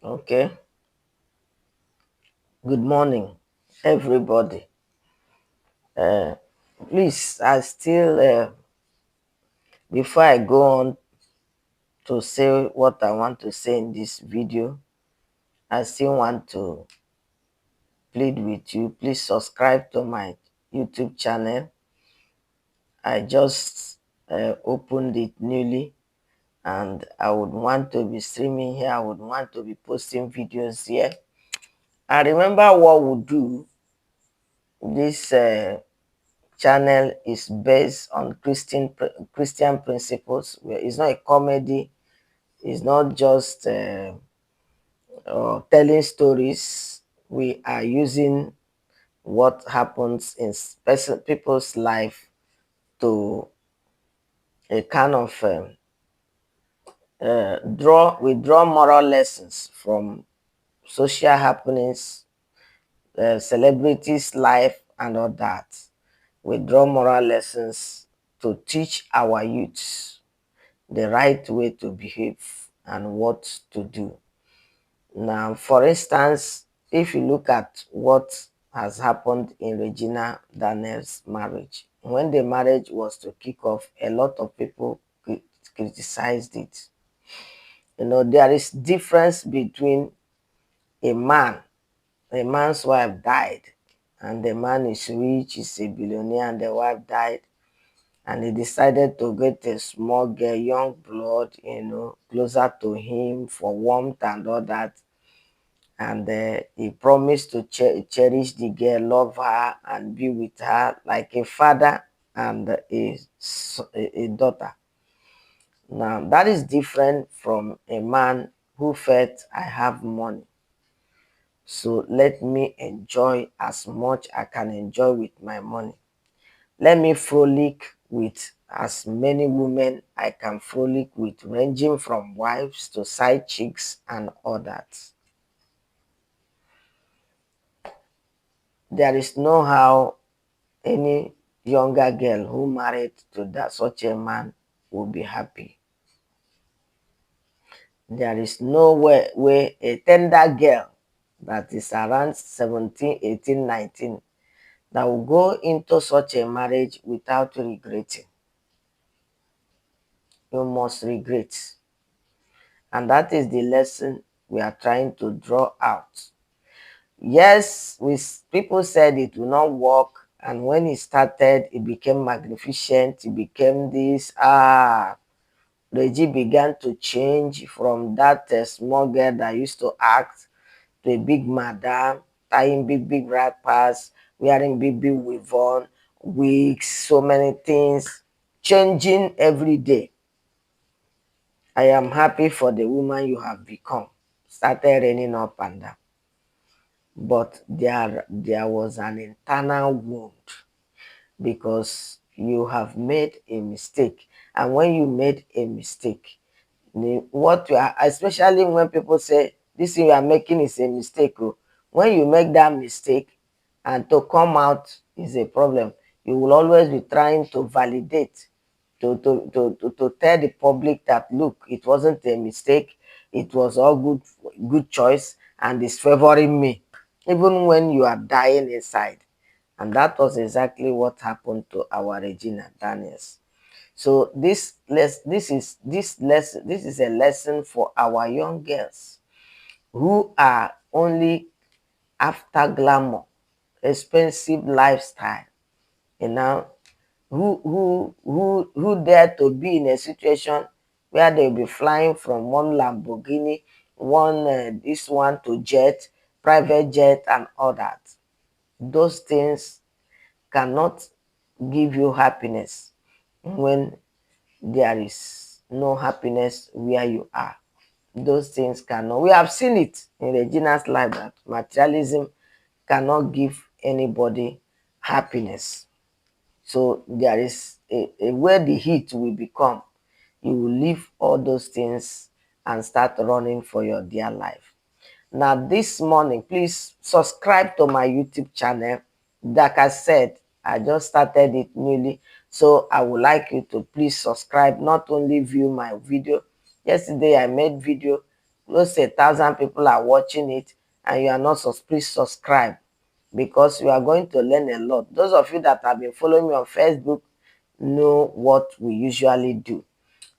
Okay. Good morning, everybody. Please, before I go on to say what I want to say in this video, I still want to plead with you. Please subscribe to my YouTube channel. I just opened it newly, and I would want to be streaming here. I would want to be posting videos here. I remember what we do. This channel is based on Christian principles. It's not a comedy. It's not just telling stories. We are using what happens in people's life to a kind of we draw moral lessons from social happenings, celebrities' life, and all that. We draw moral lessons to teach our youths the right way to behave and what to do. Now, for instance, if you look at what has happened in Regina Daniels' marriage, when the marriage was to kick off, a lot of people criticized it. There is difference between a man, a man's wife died, and the man is rich, is a billionaire, and the wife died, and he decided to get a small girl, young blood, closer to him for warmth and all that. And he promised to cherish the girl, love her, and be with her like a father and a daughter. Now, that is different from a man who felt, I have money, so let me enjoy as much I can enjoy with my money. Let me frolic with as many women I can frolic with, ranging from wives to side chicks and all that. There is no how any younger girl who married to such a man will be happy. There is no way a tender girl that is around 17, 18, 19 that will go into such a marriage without regretting. You must regret. And that is the lesson we are trying to draw out. Yes, people said it will not work, and when it started, it became magnificent. It became this. Reggie began to change from that small girl that used to act to a big madam, tying big wrappers, wearing big weave-on, wigs, so many things, changing every day. I am happy for the woman you have become. Started raining up and down. But there was an internal wound because you have made a mistake. And when you made a mistake, what you are, especially when people say this thing you are making is a mistake, when you make that mistake and to come out is a problem, you will always be trying to validate, to tell the public that look, it wasn't a mistake, it was all good choice, and it's favoring me even when you are dying inside. And that was exactly what happened to our Regina Daniels. So this is a lesson for our young girls who are only after glamour, expensive lifestyle, you know, who dare to be in a situation where they'll be flying from one Lamborghini, this one to jet, private jet, and all that. Those things cannot give you happiness when there is no happiness where you are. Those things cannot. We have seen it in Regina's life that materialism cannot give anybody happiness. So there is a where the heat will become. You will leave all those things and start running for your dear life. Now, this morning, please subscribe to my YouTube channel. Like I said, I just started it newly. So I would like you to please subscribe, not only view my video. Yesterday, I made video close to 1,000 people are watching it, and you are not please subscribe, because you are going to learn a lot. Those of you that have been following me on Facebook know what we usually do.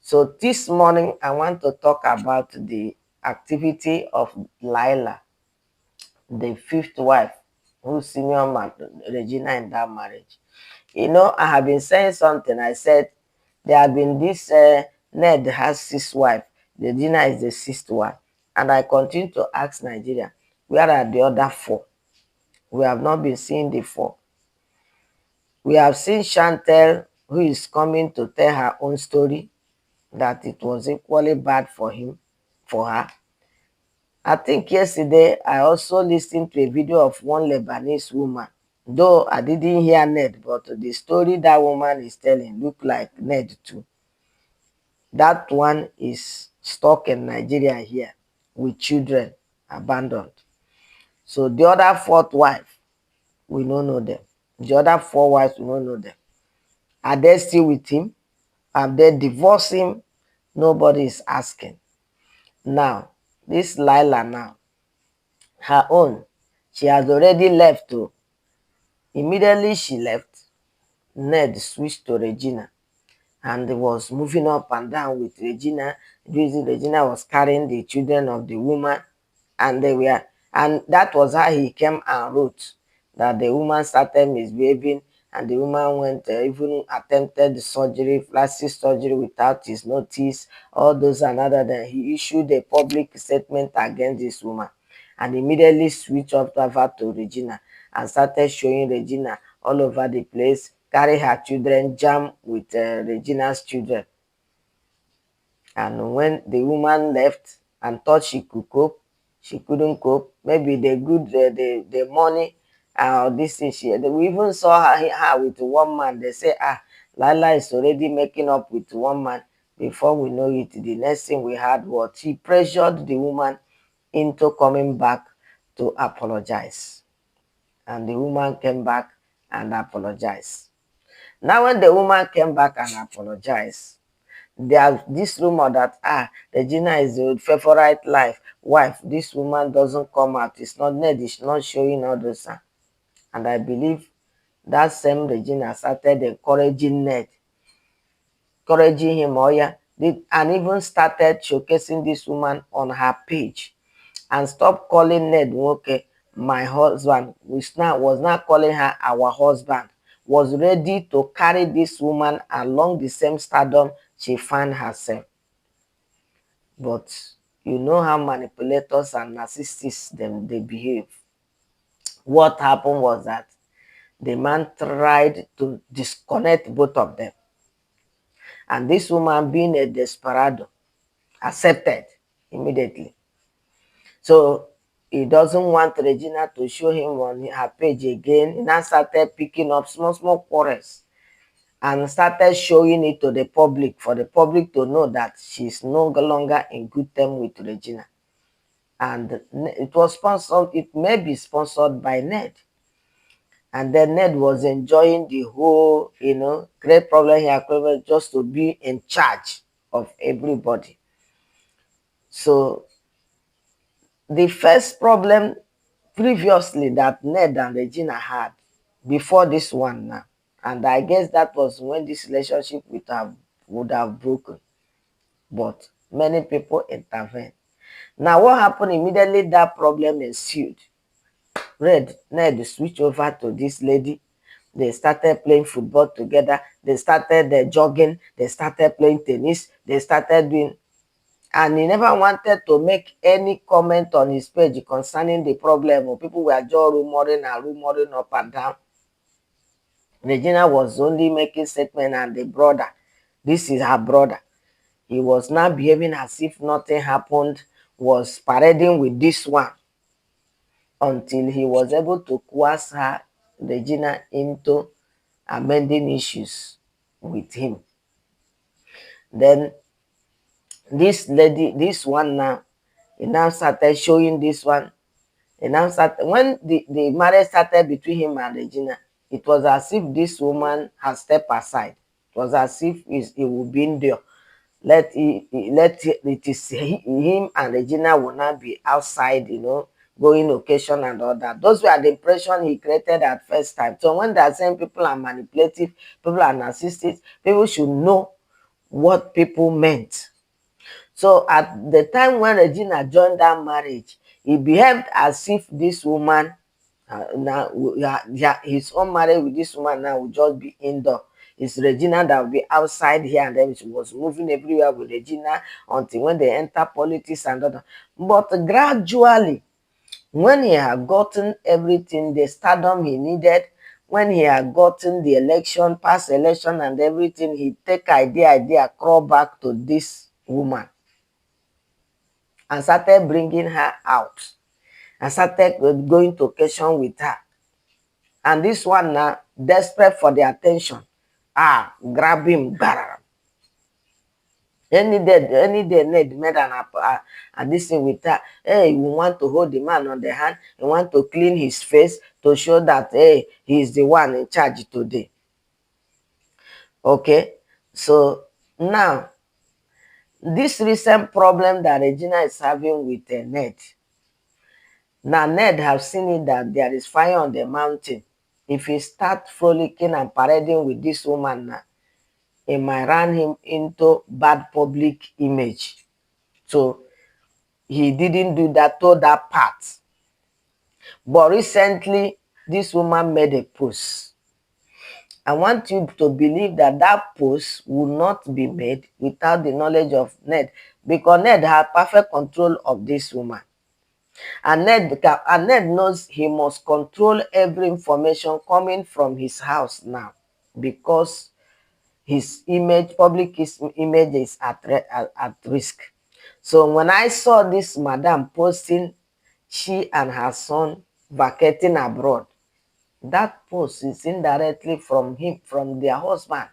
So this morning, I want to talk about the activity of Lila, the fifth wife, who Simeon Regina in that marriage. I have been saying something. I said there have been this Ned has six wives. Regina is the sixth one. And I continue to ask Nigeria, where are the other four? We have not been seeing the four. We have seen Chantel, who is coming to tell her own story, that it was equally bad for him, for her. I think yesterday I also listened to a video of one Lebanese woman. Though I didn't hear Ned, but the story that woman is telling look like Ned too. That one is stuck in Nigeria here with children abandoned. So the other fourth wife, we don't know them. The other four wives, we don't know them. Are they still with him? Have they divorced him? Nobody is asking. Now, this Lila now, her own, she has already left too. Immediately she left, Ned switched to Regina and was moving up and down with Regina. Regina was carrying the children of the woman, and that was how he came and wrote that the woman started misbehaving, and the woman went even attempted the surgery, plastic surgery, without his notice. All those and other. Then he issued a public statement against this woman, and immediately switched over to Regina and started showing Regina all over the place, carry her children, jam with Regina's children. And when the woman left and thought she could cope, she couldn't cope. Maybe the money or this thing. We even saw her with one man. They say, Lila is already making up with one man. Before we know it, the next thing we had was she pressured the woman into coming back to apologize. And the woman came back and apologized. Now, when the woman came back and apologized, there's this rumor that Regina is the favorite wife. This woman doesn't come out. It's not Ned, it's not showing all those. And I believe that same Regina started encouraging Ned, encouraging him, and even started showcasing this woman on her page, and stop calling Ned Woke my husband. Was not calling her our husband. Was ready to carry this woman along the same stardom she found herself. But you know how manipulators and narcissists they behave. What happened was that the man tried to disconnect both of them. And this woman, being a desperado, accepted immediately. So he doesn't want Regina to show him on her page again. He now started picking up small quarrels and started showing it to the public, for the public to know that she's no longer in good terms with Regina. And it was sponsored, it may be sponsored by Ned. And then Ned was enjoying the whole, great problem he had, just to be in charge of everybody. So the first problem previously that Ned and Regina had before this one now, and I guess that was when this relationship would have broken. But many people intervened. Now what happened immediately that problem ensued? Ned switched over to this lady. They started playing football together. They started jogging. They started playing tennis. They started doing, and he never wanted to make any comment on his page concerning the problem. People were just rumoring up and down. Regina was only making statement, and the brother, this is her brother, he was now behaving as if nothing happened, was parading with this one, until he was able to coerce her, Regina, into amending issues with him. Then this lady, this one now, he now started showing this one. And now when the marriage started between him and Regina, it was as if this woman had stepped aside. It was as if he would be in there it is him and Regina will not be outside, going occasion and all that. Those were the impression he created at first time. So when they are saying people are manipulative, people are narcissistic, people should know what people meant. So at the time when Regina joined that marriage, he behaved as if this woman, now yeah, his own marriage with this woman now will just be indoor. It's Regina that will be outside here, and then she was moving everywhere with Regina until when they enter politics and other. But gradually, when he had gotten everything, the stardom he needed, when he had gotten the election, past election and everything, he take idea, crawl back to this woman and started bringing her out and started going to occasion with her. And this one now, desperate for the attention, grab him, barara. Any day, Ned made this thing with her. Hey, we want to hold the man on the hand. We want to clean his face to show that, hey, he is the one in charge today. Okay, so now this recent problem that Regina is having with Ned. Now Ned have seen it that there is fire on the mountain. If he start frolicking and parading with this woman now, it might run him into bad public image. So he didn't do that to that part. But recently, this woman made a post. I want you to believe that that post will not be made without the knowledge of Ned, because Ned had perfect control of this woman. And Ned knows he must control every information coming from his house now, because his image, image is at risk. So when I saw this madam posting she and her son vacating abroad, that post is indirectly from him, from their husband.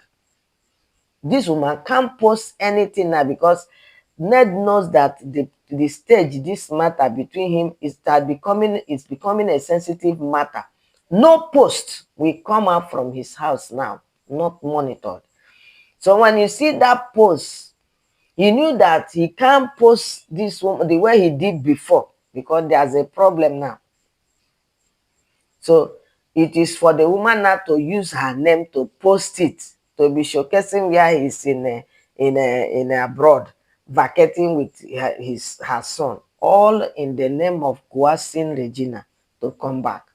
This woman can't post anything now because Ned knows that the stage, this matter between him is becoming a sensitive matter. No post will come out from his house now, not monitored. So when you see that post, he knew that he can't post this woman the way he did before because there's a problem now. So it is for the woman now to use her name to post it, to be showcasing where he's in abroad, vacating with her son, all in the name of coercing Regina to come back.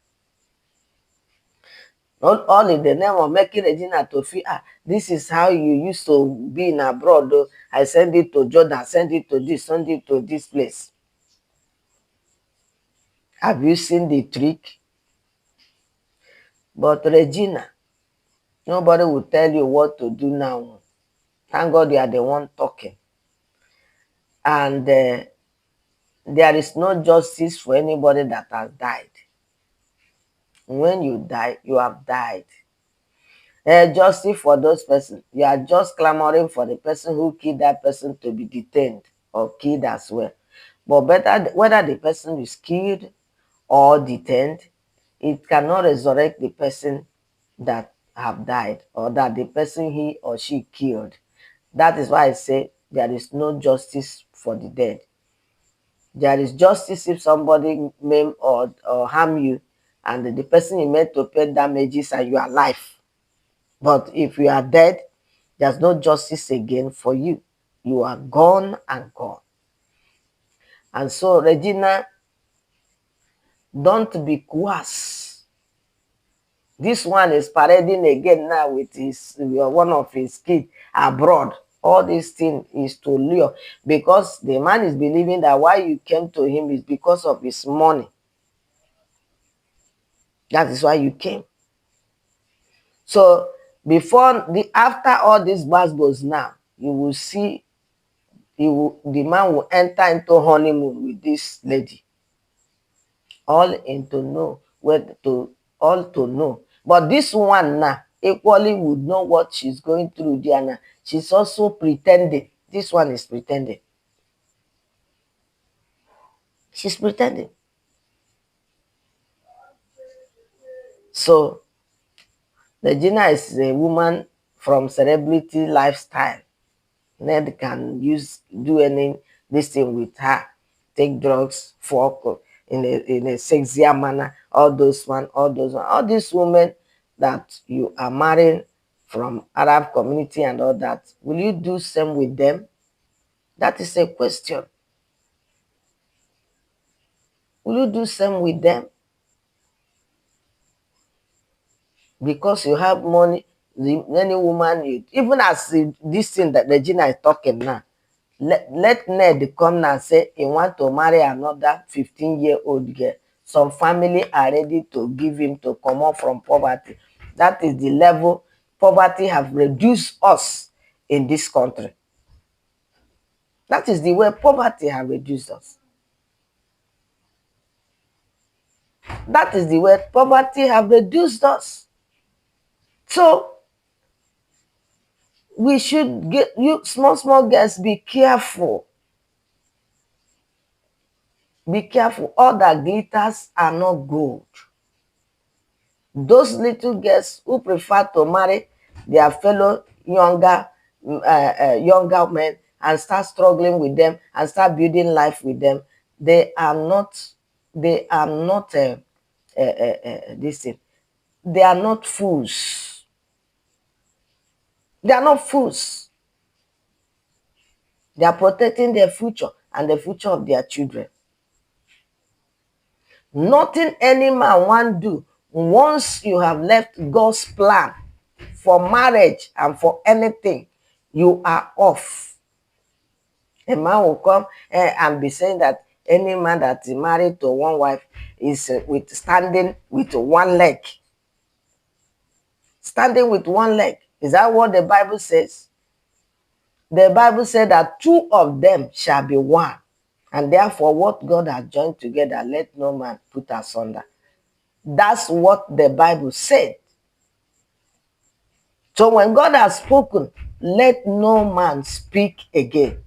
All in the name of making Regina to feel, this is how you used to be in abroad. Though. I send it to Jordan, send it to this, send it to this place. Have you seen the trick? But Regina, nobody will tell you what to do now. Thank God you are the one talking. And there is no justice for anybody that has died. When you die, you have died. Justice for those persons. You are just clamoring for the person who killed that person to be detained or killed as well. But better, whether the person is killed or detained, it cannot resurrect the person that have died or that the person he or she killed. That is why I say there is no justice for the dead. There is justice if somebody maim or harm you and the person is meant to pay damages and you are alive. But if you are dead, there's no justice again for you. You are gone and gone. And so, Regina, don't be coerced. This one is parading again now with one of his kids abroad. All this thing is to lure because the man is believing that why you came to him is because of his money. That is why you came. So after all these bus goes now, you will see the man will enter into honeymoon with this lady. All into know where to all to know. But this one now equally would know what she's going through there now. She's also pretending. This one is pretending. She's pretending. So Regina is a woman from celebrity lifestyle. Ned can do any this thing with her, take drugs, fuck in a sexier manner, all these women that you are marrying from Arab community and all that, will you do same with them? That is a question. Will you do same with them? Because you have money, any woman, even as this thing that Regina is talking now, let Ned come now and say he want to marry another 15-year-old girl. Some family are ready to give him to come out from poverty. That is the level poverty have reduced us in this country. That is the way poverty have reduced us. That is the way poverty have reduced us. So we should get you small girls, be careful. Be careful. All that glitters are not gold. Those little girls who prefer to marry their fellow younger men and start struggling with them and start building life with them, they are not this thing. They are not fools. They are not fools. They are protecting their future and the future of their children. Nothing any man want do once you have left God's plan for marriage and for anything, you are off. A man will come and be saying that any man that is married to one wife is standing with one leg. Standing with one leg. Is that what the Bible says? The Bible said that two of them shall be one. And therefore, what God has joined together, let no man put asunder. That's what the Bible said. So when God has spoken, let no man speak again.